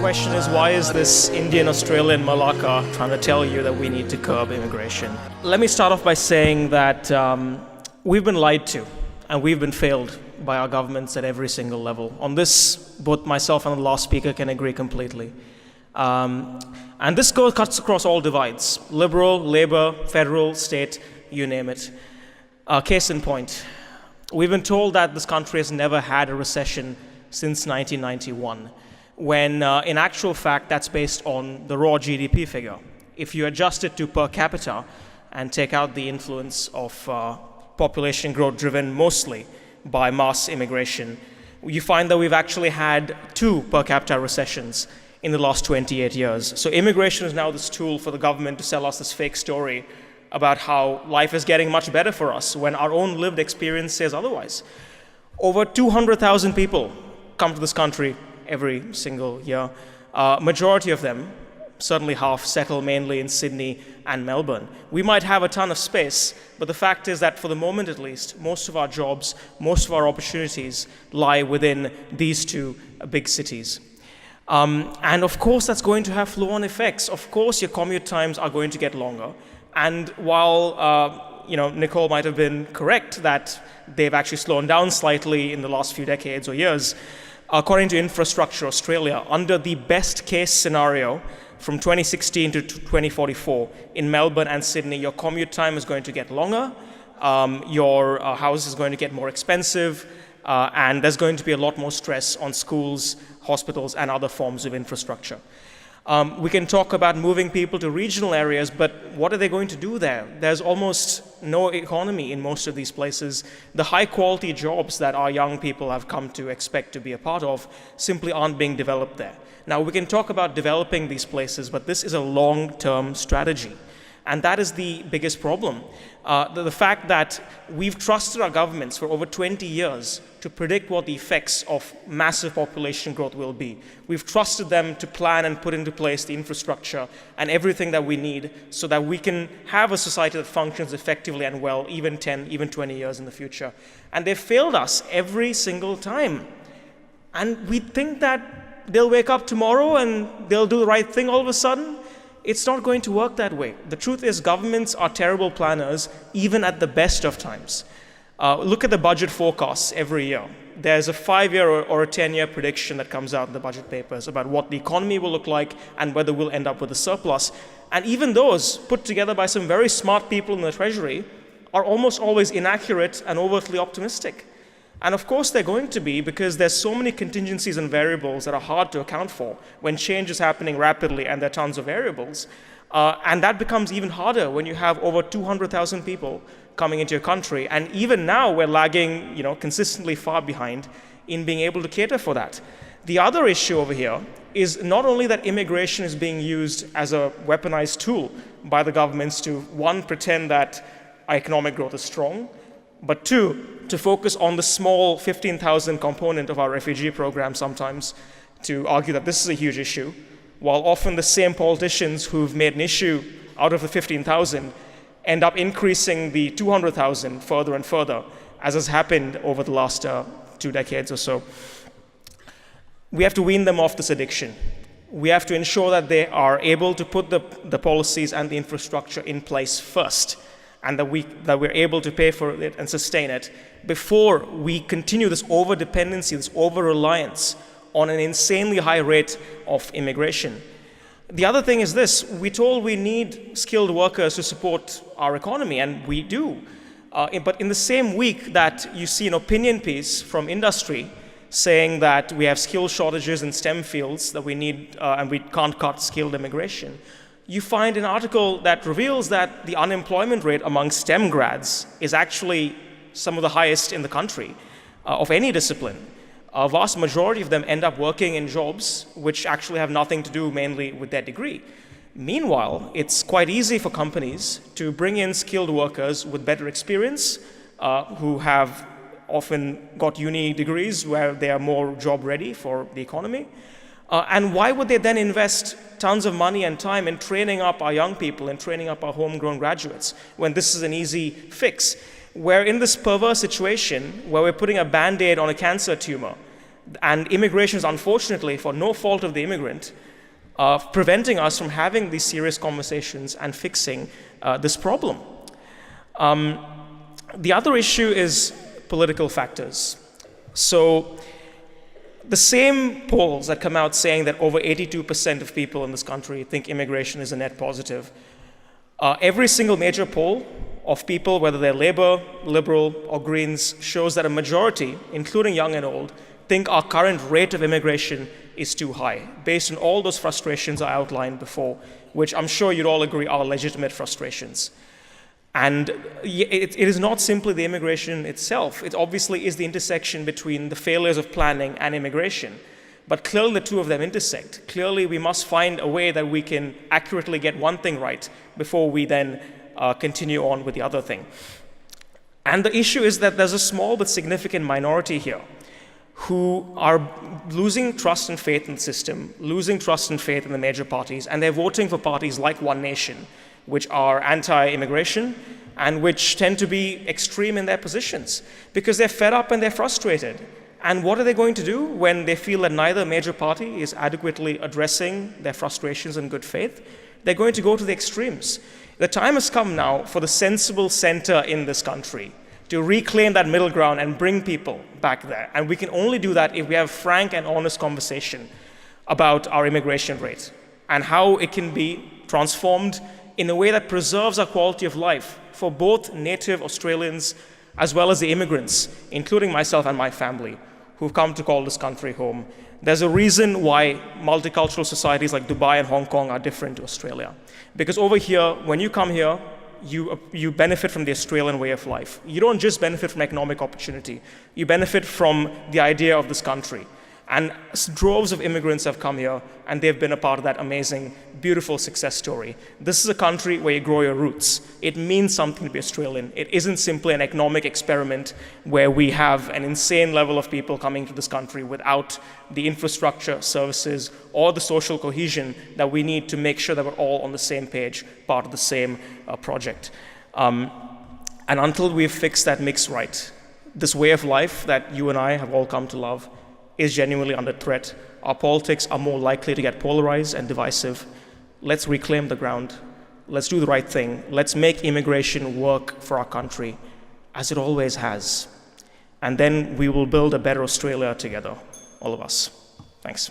question is, why is this Indian-Australian Malacca trying to tell you that we need to curb immigration? Let me start off by saying that we've been lied to and we've been failed by our governments at every single level. On this, both myself and the last speaker can agree completely. And this cuts across all divides: liberal, Labour, federal, state, you name it. Case in point, we've been told that this country has never had a recession since 1991, when in actual fact that's based on the raw GDP figure. If you adjust it to per capita and take out the influence of population growth driven mostly by mass immigration, you find that we've actually had 2 per capita recessions in the last 28 years. So immigration is now this tool for the government to sell us this fake story about how life is getting much better for us when our own lived experience says otherwise. Over 200,000 people come to this country every single year. Majority of them, certainly half, settle mainly in Sydney and Melbourne. We might have a ton of space, but the fact is that for the moment at least, most of our jobs, most of our opportunities lie within these 2 big cities. And of course that's going to have flow-on effects. Of course your commute times are going to get longer. And while Nicole might have been correct that they've actually slowed down slightly in the last few decades or years, according to Infrastructure Australia, under the best case scenario from 2016 to 2044 in Melbourne and Sydney, your commute time is going to get longer, your house is going to get more expensive, and there's going to be a lot more stress on schools, hospitals, and other forms of infrastructure. We can talk about moving people to regional areas, but what are they going to do there? There's almost no economy in most of these places. The high-quality jobs that our young people have come to expect to be a part of simply aren't being developed there. Now, we can talk about developing these places, but this is a long-term strategy. And that is the biggest problem. The fact that we've trusted our governments for over 20 years to predict what the effects of massive population growth will be. We've trusted them to plan and put into place the infrastructure and everything that we need so that we can have a society that functions effectively and well, even 10, even 20 years in the future. And they've failed us every single time. And we think that they'll wake up tomorrow and they'll do the right thing all of a sudden. It's not going to work that way. The truth is governments are terrible planners even at the best of times. Look at the budget forecasts every year. There's a 5-year or a 10-year prediction that comes out in the budget papers about what the economy will look like and whether we'll end up with a surplus. And even those, put together by some very smart people in the Treasury, are almost always inaccurate and overtly optimistic. And of course they're going to be, because there's so many contingencies and variables that are hard to account for when change is happening rapidly and there are tons of variables. And that becomes even harder when you have over 200,000 people coming into your country. And even now we're lagging, consistently far behind in being able to cater for that. The other issue over here is not only that immigration is being used as a weaponized tool by the governments to, 1, pretend that our economic growth is strong, but 2, to focus on the small 15,000 component of our refugee program sometimes to argue that this is a huge issue, while often the same politicians who've made an issue out of the 15,000 end up increasing the 200,000 further and further, as has happened over the last 2 decades or so. We have to wean them off this addiction. We have to ensure that they are able to put the policies and the infrastructure in place first, and that we're able to pay for it and sustain it before we continue this over-dependency, this over-reliance on an insanely high rate of immigration. The other thing is this: we're told we need skilled workers to support our economy, and we do. But in the same week that you see an opinion piece from industry saying that we have skill shortages in STEM fields, that we need, and we can't cut skilled immigration, you find an article that reveals that the unemployment rate among STEM grads is actually some of the highest in the country of any discipline. A vast majority of them end up working in jobs which actually have nothing to do mainly with their degree. Meanwhile, it's quite easy for companies to bring in skilled workers with better experience, who have often got uni degrees where they are more job ready for the economy. And why would they then invest tons of money and time in training up our young people and training up our homegrown graduates when this is an easy fix? We're in this perverse situation where we're putting a Band-Aid on a cancer tumor And immigration is, unfortunately, for no fault of the immigrant, preventing us from having these serious conversations and fixing this problem. The other issue is political factors. So the same polls that come out saying that over 82% of people in this country think immigration is a net positive, every single major poll of people, whether they're Labour, Liberal, or Greens, shows that a majority, including young and old, think our current rate of immigration is too high, based on all those frustrations I outlined before, which I'm sure you'd all agree are legitimate frustrations. And it is not simply the immigration itself. It obviously is the intersection between the failures of planning and immigration. But clearly the two of them intersect. Clearly we must find a way that we can accurately get one thing right before we then continue on with the other thing. And the issue is that there's a small but significant minority here who are losing trust and faith in the system, losing trust and faith in the major parties, and they're voting for parties like One Nation, which are anti-immigration and which tend to be extreme in their positions because they're fed up and they're frustrated. And what are they going to do when they feel that neither major party is adequately addressing their frustrations in good faith? They're going to go to the extremes. The time has come now for the sensible center in this country to reclaim that middle ground and bring people back there. And we can only do that if we have frank and honest conversation about our immigration rate and how it can be transformed in a way that preserves our quality of life for both native Australians as well as the immigrants, including myself and my family, who've come to call this country home. There's a reason why multicultural societies like Dubai and Hong Kong are different to Australia. Because over here, when you come here, you benefit from the Australian way of life. You don't just benefit from economic opportunity. You benefit from the idea of this country. And droves of immigrants have come here, and they've been a part of that amazing, beautiful success story. This is a country where you grow your roots. It means something to be Australian. It isn't simply an economic experiment where we have an insane level of people coming to this country without the infrastructure, services, or the social cohesion that we need to make sure that we're all on the same page, part of the same project. And until we've fixed that mix right, this way of life that you and I have all come to love is genuinely under threat. Our politics are more likely to get polarized and divisive. Let's reclaim the ground. Let's do the right thing. Let's make immigration work for our country, as it always has. And then we will build a better Australia together, all of us. Thanks.